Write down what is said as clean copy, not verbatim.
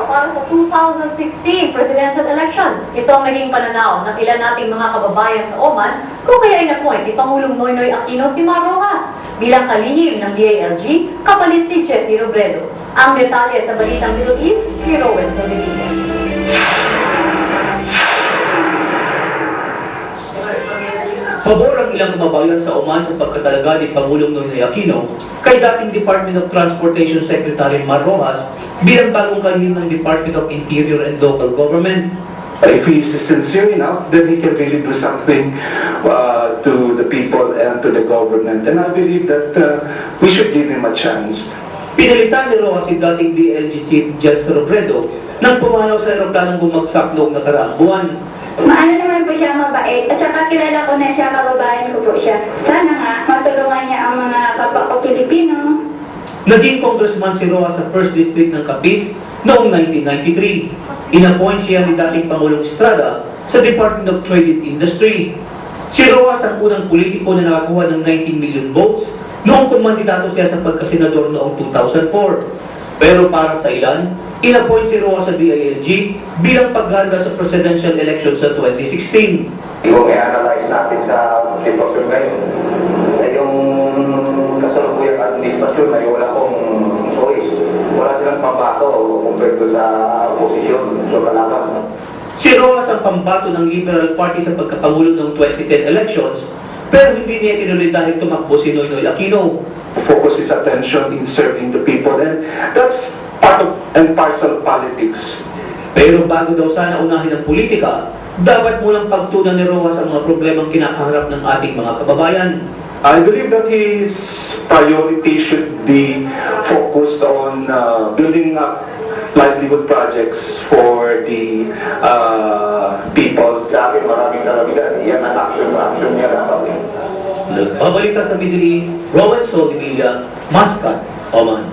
Para sa 2016 presidential election. Ito ang naging pananaw ng ilan nating mga kababayan sa Oman kung kaya in-appoint ni Pangulong Noynoy Aquino si Mar Rojas bilang kalihim ng DILG kapalit si Jesse Robredo. Ang detalye sa balitang Middle East, si Rowan Soledad. Pabor ang ilang kababayan sa Oman sa pagkatalaga ni Pangulong Noynoy Aquino kay dating Department of Transportation Secretary Mar Rojas bilang bagong kalihim ng Department of Interior and Local Government. If he's sincere enough, then he can really do something to the people and to the government. And I believe that we should give him a chance. Pinalitan ni Rojas si dating DLG Chief Jesse Robredo nang pumanaw sa aeroplanong bumagsak noong nakaraang buwan. Maano naman po siya, mabait. At saka kilala ko na siya, kababayan ko po siya. Sana nga, matulungan niya ang mga kapwa ko Pilipino. Naging congressman si Rojas sa 1st District ng Capiz noong 1993. Inappoint siya ni dating Pangulong Estrada sa Department of Trade and Industry. Si Rojas ang unang politiko na nakakuha ng 19 million votes noong kumandidato siya sa pagkasenador noong 2004. Pero para sa ilan, inappoint si Rojas sa DILG bilang paghahanda sa presidential election sa 2016. Kung i-analyze natin sa sitwasyon ngayon, ay yung kasalukuyang administrasyon ay wala kong choice. Wala silang pambato compared to sa oposisyon, so kalaban. Si Rojas ang pambato ng Liberal Party sa pagkapangulo ng 2010 elections, pero hindi niya tinuloy dahil tumakbo si Noynoy Aquino. Focus his attention in serving the people, and that's part of and parcel of politics. Pero bago daw sana unahin ang politika, dapat munang pagtunan ni Rojas ang mga problemang kinakaharap ng ating mga kababayan. I believe that his priority should be focused on building up livelihood projects for the people. Sa akin, maraming nalamigan. Yan ang action niya dapat. Nagbabalita sa Middle East, Rowan Soledad, Muscat, Oman.